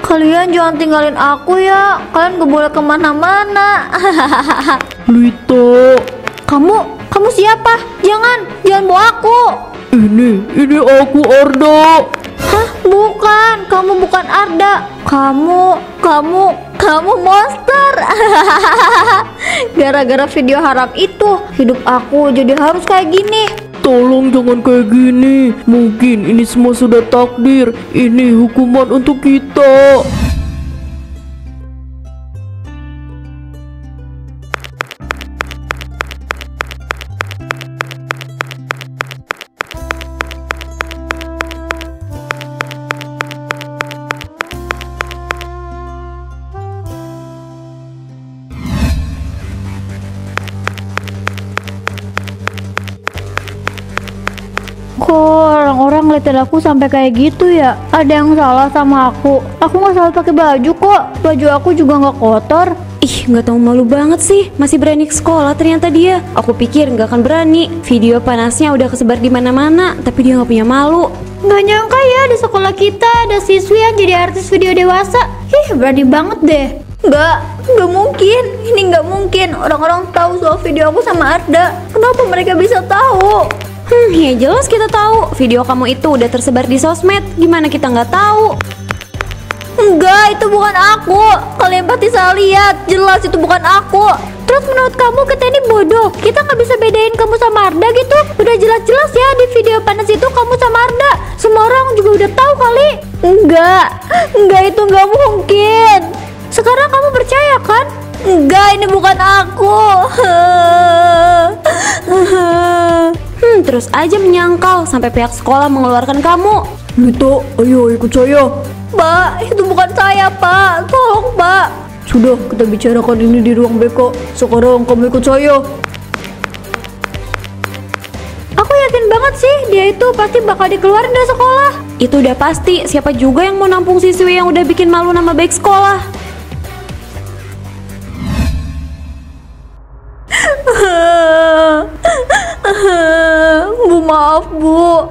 Kalian jangan tinggalin aku ya. Kalian gak boleh kemana-mana. Lita. Kamu siapa? Jangan bawa aku. Ini aku Arda. Hah? Bukan, kamu bukan Arda. Kamu monster. Gara-gara video haram itu, hidup aku jadi harus kayak gini. Tolong jangan kayak gini. Mungkin ini semua sudah takdir. Ini hukuman untuk kita. Kok orang-orang ngeliatin aku sampai kayak gitu ya? Ada yang salah sama aku? Aku nggak salah pakai baju kok. Baju aku juga nggak kotor. Ih, nggak tahu malu banget sih. Masih berani ke sekolah ternyata dia. Aku pikir nggak akan berani. Video panasnya udah kesebar di mana-mana, tapi dia nggak punya malu. Nggak nyangka ya di sekolah kita ada siswi yang jadi artis video dewasa. Berani banget deh. Nggak mungkin. Ini nggak mungkin. Orang-orang tahu soal video aku sama Arda. Kenapa mereka bisa tahu? Ya jelas kita tahu. Video kamu itu udah tersebar di sosmed. Gimana kita nggak tahu? Enggak, itu bukan aku. Kalian pasti salah lihat. Jelas itu bukan aku. Terus menurut kamu kita ini bodoh? Kita nggak bisa bedain kamu sama Arda gitu? Udah jelas-jelas ya di video panas itu kamu sama Arda. Semua orang juga udah tahu kali. Enggak itu nggak mungkin. Sekarang kamu percaya kan? Enggak, ini bukan aku. Terus aja menyangkal sampai pihak sekolah mengeluarkan kamu. Lita, ayo ikut saya. Pak, itu bukan saya, Pak. Tolong, Pak. Sudah, kita bicarakan ini di ruang BK. Sekarang kamu ikut saya. Aku yakin banget sih dia itu pasti bakal dikeluarin dari sekolah. Itu udah pasti. Siapa juga yang mau nampung siswi yang udah bikin malu nama baik sekolah? Bu,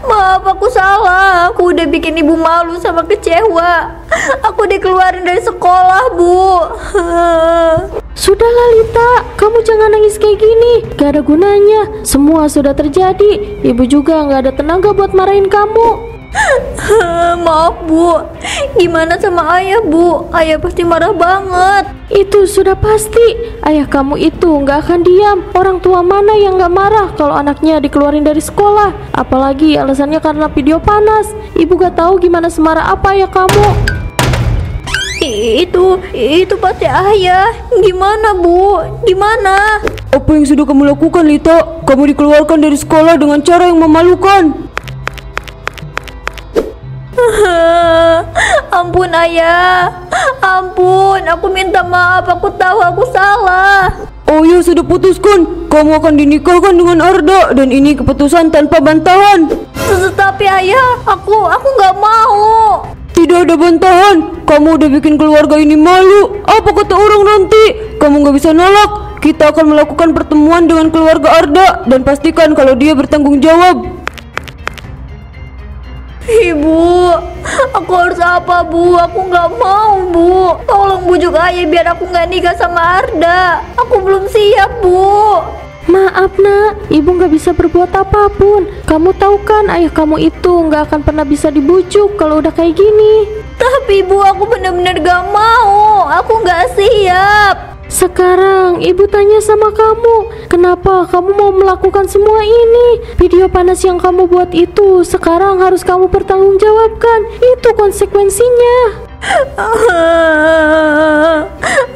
maaf aku salah. Aku udah bikin ibu malu sama kecewa. Aku dikeluarin dari sekolah, Bu. Sudahlah Lita, kamu jangan nangis kayak gini. Gak ada gunanya. Semua sudah terjadi. Ibu juga gak ada tenaga buat marahin kamu. Maaf, Bu. Gimana sama ayah, Bu? Ayah pasti marah banget. Itu sudah pasti. Ayah kamu itu gak akan diam. Orang tua mana yang gak marah kalau anaknya dikeluarin dari sekolah? Apalagi alasannya karena video panas. Ibu gak tahu gimana semarah apa ayah kamu. Itu pasti ayah. Gimana, Bu? Gimana? Apa yang sudah kamu lakukan, Lita? Kamu dikeluarkan dari sekolah dengan cara yang memalukan. Ampun ayah, ampun, aku minta maaf, aku tahu aku salah. Oh ya, sudah putuskan. Kamu akan dinikahkan dengan Arda dan ini keputusan tanpa bantahan. Tapi ayah, aku nggak mau. Tidak ada bantahan. Kamu udah bikin keluarga ini malu. Apa kata orang nanti? Kamu nggak bisa nolak. Kita akan melakukan pertemuan dengan keluarga Arda dan pastikan kalau dia bertanggung jawab. Ibu, aku harus apa, Bu? Aku nggak mau, Bu. Tolong bujuk ayah biar aku nggak nikah sama Arda. Aku belum siap, Bu. Maaf nak, ibu nggak bisa berbuat apapun. Kamu tahu kan ayah kamu itu nggak akan pernah bisa dibujuk kalau udah kayak gini. Tapi Bu, aku bener-bener gak mau. Aku nggak siap. Sekarang ibu tanya sama kamu, kenapa kamu mau melakukan semua ini? Video panas yang kamu buat itu sekarang harus kamu pertanggungjawabkan. Itu konsekuensinya.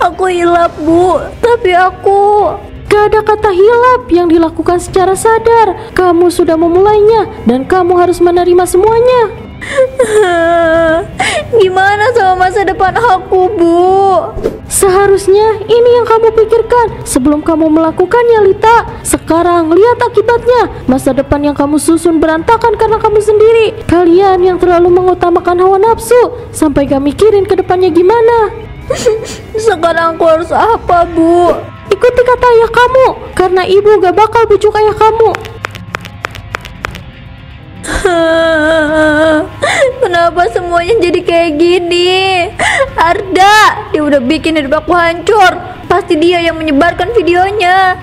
Aku hilap, Bu. Tapi aku... Gak ada kata hilap yang dilakukan secara sadar. Kamu sudah memulainya dan kamu harus menerima semuanya. Gimana sama masa depan aku, Bu? Seharusnya ini yang kamu pikirkan sebelum kamu melakukannya, Lita. Sekarang lihat akibatnya. Masa depan yang kamu susun berantakan karena kamu sendiri. Kalian yang terlalu mengutamakan hawa nafsu sampai gak mikirin ke depannya gimana. Sekarang aku harus apa, Bu? Ikuti kata ayah kamu, karena ibu gak bakal bujuk ayah kamu. Kenapa semuanya jadi kayak gini? Arda, dia udah bikin hidup aku hancur. Pasti dia yang menyebarkan videonya.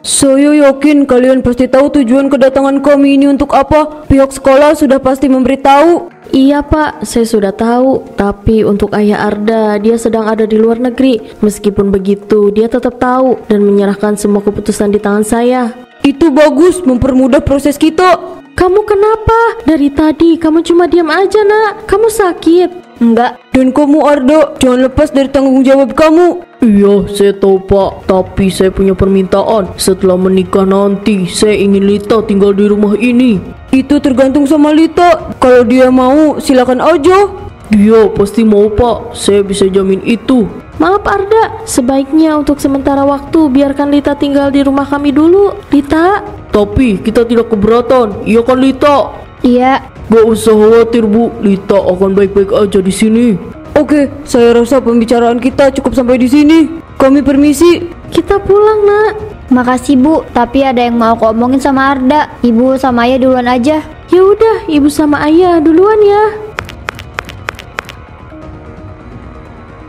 Saya yakin kalian pasti tahu tujuan kedatangan kami ini untuk apa. Pihak sekolah sudah pasti memberitahu. Iya Pak, saya sudah tahu. Tapi untuk ayah Arda, dia sedang ada di luar negeri. Meskipun begitu, dia tetap tahu dan menyerahkan semua keputusan di tangan saya. Itu bagus, mempermudah proses kita. Kamu kenapa? Dari tadi kamu cuma diam aja nak. Kamu sakit? Enggak. Dan kamu Arda, jangan lepas dari tanggung jawab kamu. Iya, saya tahu Pak. Tapi saya punya permintaan. Setelah menikah nanti, saya ingin Lita tinggal di rumah ini. Itu tergantung sama Lita. Kalau dia mau, silakan aja. Dia pasti mau Pak. Saya bisa jamin itu. Maaf Arda, sebaiknya untuk sementara waktu biarkan Lita tinggal di rumah kami dulu. Lita? Tapi kita tidak keberatan, iya kan Lita? Iya. Gak usah khawatir Bu, Lita akan baik-baik aja di sini. Oke, saya rasa pembicaraan kita cukup sampai di sini. Kami permisi. Kita pulang nak. Makasih Bu, tapi ada yang mau aku omongin sama Arda. Ibu sama ayah duluan aja. Ya udah, ibu sama ayah duluan ya.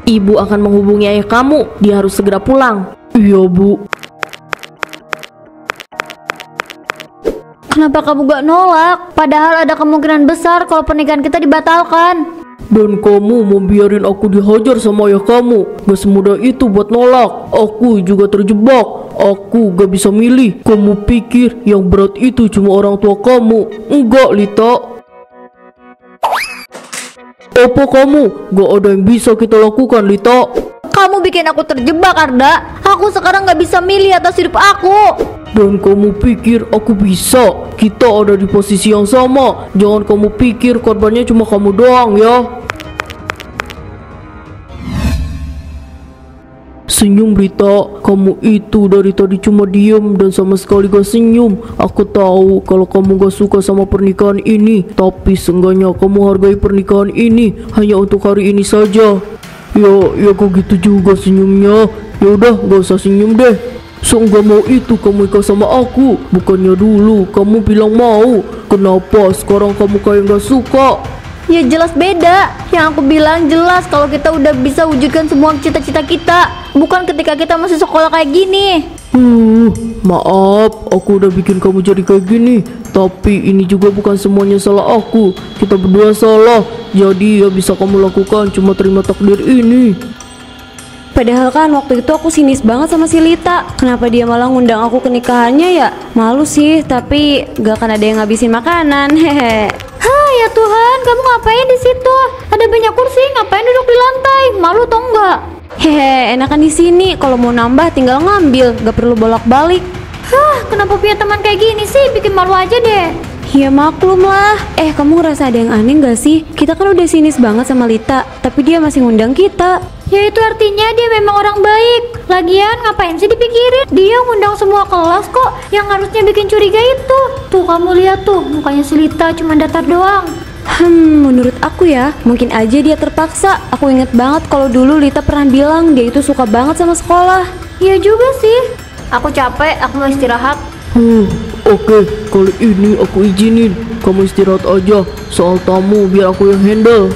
Ibu akan menghubungi ayah kamu. Dia harus segera pulang. Iya Bu. Kenapa kamu gak nolak? Padahal ada kemungkinan besar kalau pernikahan kita dibatalkan. Dan kamu mau biarin aku dihajar sama ayah kamu? Gak semudah itu buat nolak. Aku juga terjebak. Aku gak bisa milih. Kamu pikir yang berat itu cuma orang tua kamu? Enggak Lita. Apa kamu? Gak ada yang bisa kita lakukan Lita. Kamu bikin aku terjebak Arda. Aku sekarang gak bisa milih atas hidup aku. Dan kamu pikir aku bisa? Kita ada di posisi yang sama. Jangan kamu pikir korbannya cuma kamu doang ya. Senyum Rita, kamu itu dari tadi cuma diem dan sama sekali gak senyum. Aku tahu kalau kamu gak suka sama pernikahan ini, tapi seenggaknya kamu hargai pernikahan ini hanya untuk hari ini saja. Ya kok gitu juga senyumnya. Ya udah, gak usah senyum deh. Seenggak mau itu kamu nikah sama aku. Bukannya dulu kamu bilang mau. Kenapa sekarang kamu kayak gak suka? Ya jelas beda. Yang aku bilang jelas kalau kita udah bisa wujudkan semua cita-cita kita. Bukan ketika kita masih sekolah kayak gini. Maaf, aku udah bikin kamu jadi kayak gini. Tapi ini juga bukan semuanya salah aku. Kita berdua salah. Jadi ya bisa kamu lakukan cuma terima takdir ini. Padahal kan waktu itu aku sinis banget sama si Lita. Kenapa dia malah ngundang aku ke nikahannya ya? Malu sih, tapi gak akan ada yang ngabisin makanan. Hehe. Hah, ya Tuhan, kamu ngapain di situ? Ada banyak kursi, ngapain duduk di lantai? Malu tau nggak? Hehe, enakan di sini. Kalau mau nambah tinggal ngambil, gak perlu bolak-balik. Hah, kenapa punya teman kayak gini sih? Bikin malu aja deh. Ya maklum lah. Kamu ngerasa ada yang aneh gak sih? Kita kan udah sinis banget sama Lita, tapi dia masih ngundang kita. Ya itu artinya dia memang orang baik. Lagian ngapain sih dipikirin? Dia ngundang semua kelas kok. Yang harusnya bikin curiga itu. Tuh kamu lihat tuh, mukanya si Lita cuma datar doang. Menurut aku ya, mungkin aja dia terpaksa. Aku inget banget kalau dulu Lita pernah bilang dia itu suka banget sama sekolah. Iya juga sih. Aku capek, aku mau istirahat. Oke, kali ini aku izinin. Kamu istirahat aja. Soal tamu biar aku yang handle.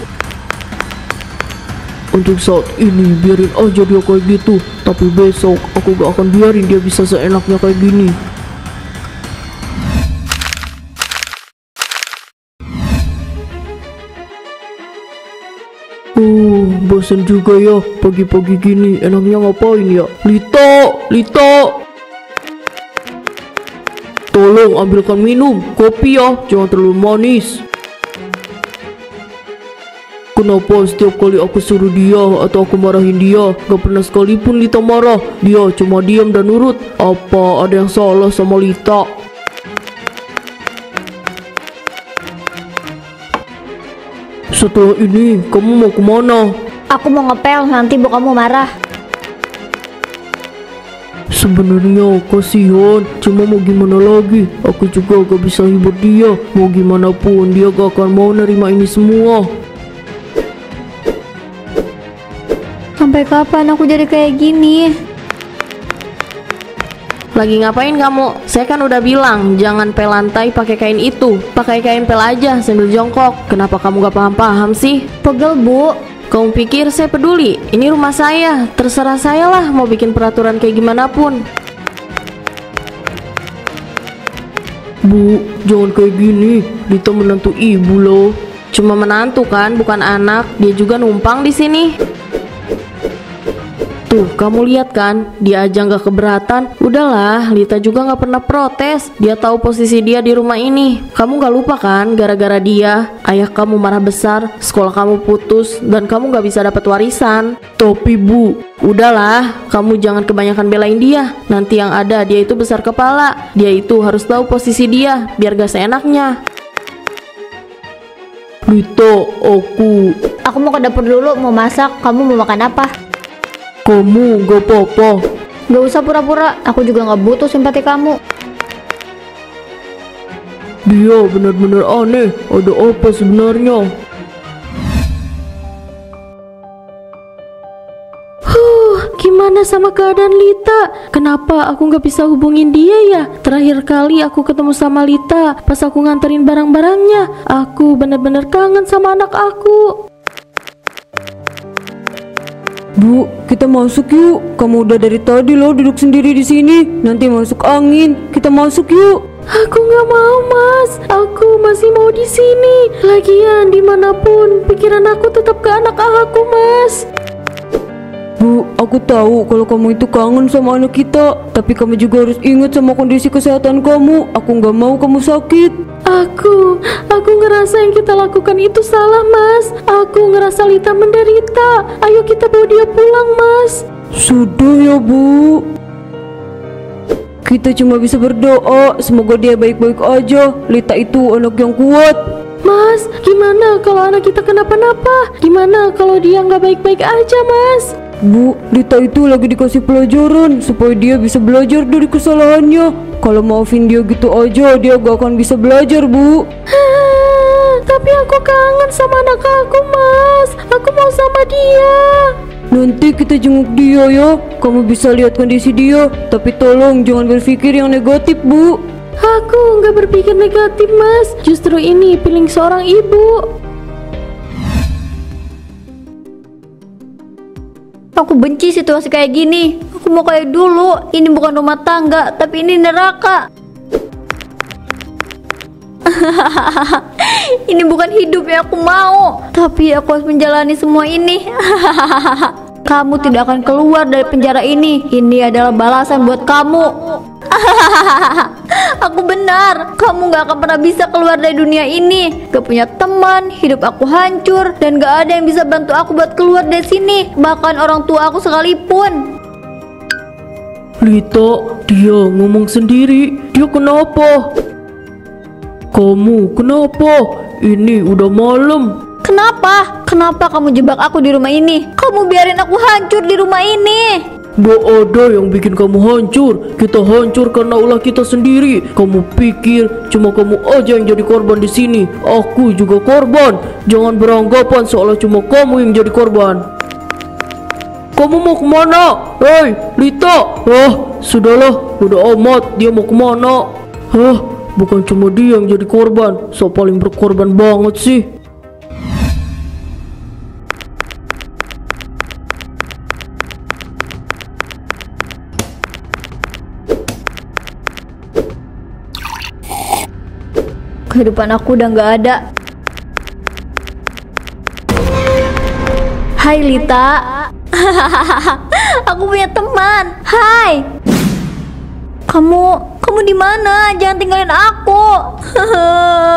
Untuk saat ini biarin aja dia kayak gitu. Tapi besok aku gak akan biarin dia bisa seenaknya kayak gini. Bosan juga ya. Pagi-pagi gini enaknya ngapain ya? Lita tolong ambilkan minum. Kopi ya, jangan terlalu manis. Kenapa setiap kali aku suruh dia atau aku marahin dia, gak pernah sekalipun Lita marah. Dia cuma diam dan nurut. Apa ada yang salah sama Lita? Setelah ini kamu mau kemana? Aku mau ngepel, nanti bu kamu marah. Sebenarnya kasihan, cuma mau gimana lagi? Aku juga gak bisa hibur dia. Mau gimana pun dia gak akan mau nerima ini semua. Sampai kapan aku jadi kayak gini? Lagi ngapain kamu? Saya kan udah bilang jangan pel lantai pakai kain itu. Pakai kain pel aja sambil jongkok. Kenapa kamu gak paham-paham sih? Pegel, Bu. Kamu pikir saya peduli? Ini rumah saya. Terserah saya lah mau bikin peraturan kayak gimana pun. Bu, jangan kayak gini. Lita menantu ibu loh. Cuma menantu kan, bukan anak. Dia juga numpang di sini. Tuh, kamu lihat kan, dia aja nggak keberatan. Udahlah, Lita juga nggak pernah protes. Dia tahu posisi dia di rumah ini. Kamu nggak lupa kan, gara-gara dia, ayah kamu marah besar, sekolah kamu putus, dan kamu nggak bisa dapat warisan. Tapi Bu, udahlah, kamu jangan kebanyakan belain dia. Nanti yang ada dia itu besar kepala. Dia itu harus tahu posisi dia, biar gak seenaknya. Lita, Aku mau ke dapur dulu, mau masak. Kamu mau makan apa? kamu gak apa-apa. Gak usah pura-pura, aku juga gak butuh simpati kamu. Dia benar-benar aneh. Ada apa sebenarnya? Gimana sama keadaan Lita? Kenapa aku gak bisa hubungin dia ya? Terakhir kali aku ketemu sama Lita pas aku nganterin barang-barangnya. Aku benar-benar kangen sama anak aku. Bu, kita masuk yuk. Kamu udah dari tadi loh duduk sendiri di sini. Nanti masuk angin. Kita masuk yuk. Aku nggak mau, Mas. Aku masih mau di sini. Lagian dimanapun, pikiran aku tetap ke anak aku, Mas. Bu, aku tahu kalau kamu itu kangen sama anak kita. Tapi kamu juga harus ingat sama kondisi kesehatan kamu. Aku nggak mau kamu sakit. Aku ngerasa yang kita lakukan itu salah, Mas. Aku ngerasa Lita menderita. Ayo kita bawa dia pulang, Mas. Sudah ya, Bu. Kita cuma bisa berdoa semoga dia baik-baik aja. Lita itu anak yang kuat. Mas, gimana kalau anak kita kenapa-napa? Gimana kalau dia nggak baik-baik aja, Mas? Bu, Lita itu lagi dikasih pelajaran supaya dia bisa belajar dari kesalahannya. Kalau maafin dia gitu aja, dia gak akan bisa belajar, Bu. Tapi aku kangen sama anak aku, Mas. Aku mau sama dia. Nanti kita jenguk dia ya. Kamu bisa lihat kondisi dia. Tapi tolong jangan berpikir yang negatif, Bu. Aku nggak berpikir negatif, Mas. Justru ini feeling seorang ibu. Aku benci situasi kayak gini. Aku mau kayak dulu. Ini bukan rumah tangga, tapi ini neraka. Ini bukan hidup yang aku mau. Tapi aku harus menjalani semua ini. Kamu tidak akan keluar dari penjara ini. Ini adalah balasan buat kamu. Aku benar. Kamu gak akan pernah bisa keluar dari dunia ini. Gak punya teman, hidup aku hancur, dan gak ada yang bisa bantu aku buat keluar dari sini. Bahkan orang tua aku sekalipun. Lita, dia ngomong sendiri. Dia kenapa? Kamu kenapa? Ini udah malam. Kenapa? Kenapa kamu jebak aku di rumah ini? Kamu biarin aku hancur di rumah ini. Gak ada yang bikin kamu hancur. Kita hancur karena ulah kita sendiri. Kamu pikir cuma kamu aja yang jadi korban di sini? Aku juga korban. Jangan beranggapan seolah cuma kamu yang jadi korban. Kamu mau kemana? Hei, Lita. Sudahlah, udah amat. Dia mau kemana? Bukan cuma dia yang jadi korban. So paling berkorban banget sih. Kehidupan aku udah gak ada. Hai Lita. Aku punya teman. Hai. Kamu di mana? Jangan tinggalin aku.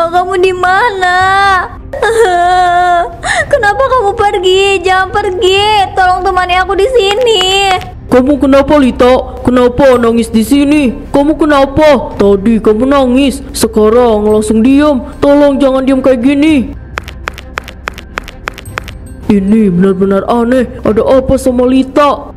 Kamu di mana? Kenapa kamu pergi? Jangan pergi. Tolong temani aku di sini. Kamu kenapa, Lita? Kenapa nangis di sini? Kamu kenapa? Tadi kamu nangis, sekarang langsung diam. Tolong jangan diam kayak gini. Ini benar-benar aneh. Ada apa sama Lita?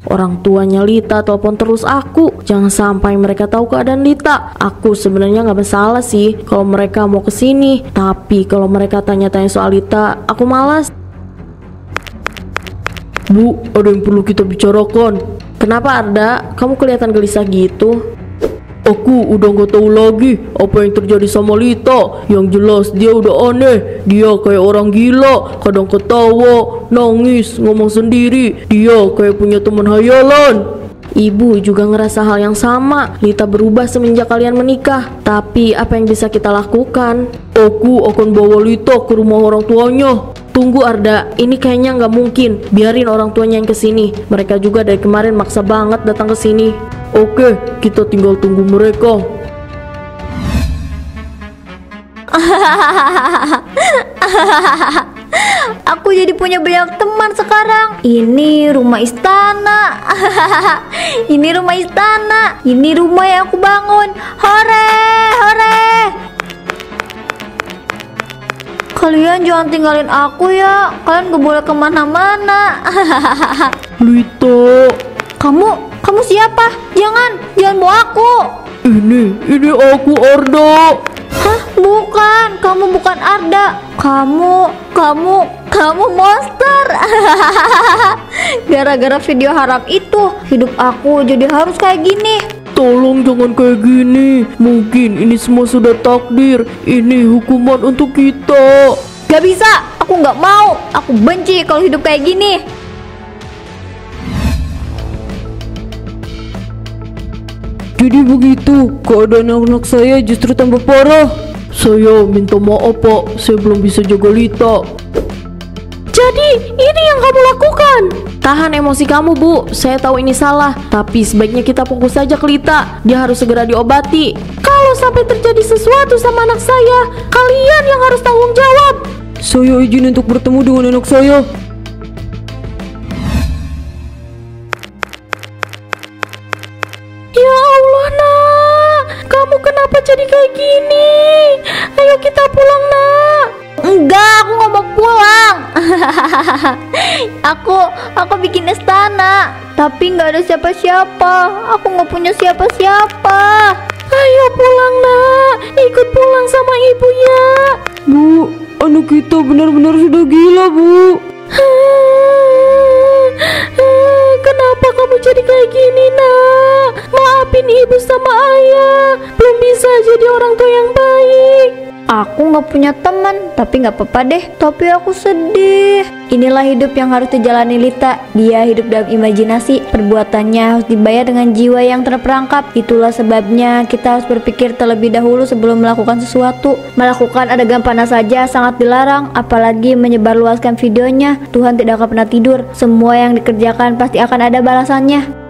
Orang tuanya Lita telepon terus aku. Jangan sampai mereka tahu keadaan Lita. Aku sebenarnya nggak bersalah sih kalau mereka mau kesini. Tapi kalau mereka tanya-tanya soal Lita, aku malas. Bu, ada yang perlu kita bicarakan. Kenapa Arda? Kamu kelihatan gelisah gitu. Aku udah gak tahu lagi apa yang terjadi sama Lita. Yang jelas dia udah aneh. Dia kayak orang gila, kadang ketawa, nangis, ngomong sendiri. Dia kayak punya teman hayalan. Ibu juga ngerasa hal yang sama. Lita berubah semenjak kalian menikah. Tapi apa yang bisa kita lakukan? Aku akan bawa Lita ke rumah orang tuanya. Tunggu Arda, ini kayaknya nggak mungkin. Biarin orang tuanya yang kesini. Mereka juga dari kemarin maksa banget datang ke sini. Oke, kita tinggal tunggu mereka. Aku jadi punya banyak teman sekarang. Ini rumah istana. Ini rumah istana. Ini rumah yang aku bangun. Hore, hore. Kalian jangan tinggalin aku ya. Kalian gak boleh kemana-mana. Lita, Kamu siapa? Jangan bawa aku. ini aku Arda. Hah? Bukan, kamu bukan Arda. Kamu monster. Gara-gara video haram itu, hidup aku jadi harus kayak gini. Tolong jangan kayak gini. Mungkin ini semua sudah takdir. Ini hukuman untuk kita. Gak bisa, aku gak mau. Aku benci kalau hidup kayak gini. Jadi begitu, keadaan anak saya justru tambah parah. Saya minta maaf Pak, saya belum bisa jaga Lita. Jadi ini yang kamu lakukan? Tahan emosi kamu Bu, saya tahu ini salah. Tapi sebaiknya kita fokus saja ke Lita. Dia harus segera diobati. Kalau sampai terjadi sesuatu sama anak saya, kalian yang harus tanggung jawab. Saya izin untuk bertemu dengan anak saya. Ya Allah nak, kamu kenapa jadi kayak gini? Ayo kita pulang nak. Enggak, aku gak mau pulang. Aku bikin istana, tapi nggak ada siapa-siapa. Aku nggak punya siapa-siapa. Ayo pulang nak, ikut pulang sama ibu ya. Bu, anak kita benar-benar sudah gila Bu. Kenapa kamu jadi kayak gini nak? Maafin ibu sama ayah. Belum bisa jadi orang tua yang baik. Aku nggak punya teman, tapi nggak apa-apa deh. Tapi aku sedih. Inilah hidup yang harus dijalani Lita. Dia hidup dalam imajinasi. Perbuatannya harus dibayar dengan jiwa yang terperangkap. Itulah sebabnya kita harus berpikir terlebih dahulu sebelum melakukan sesuatu. Melakukan adegan panas saja sangat dilarang, apalagi menyebarluaskan videonya. Tuhan tidak akan pernah tidur. Semua yang dikerjakan pasti akan ada balasannya.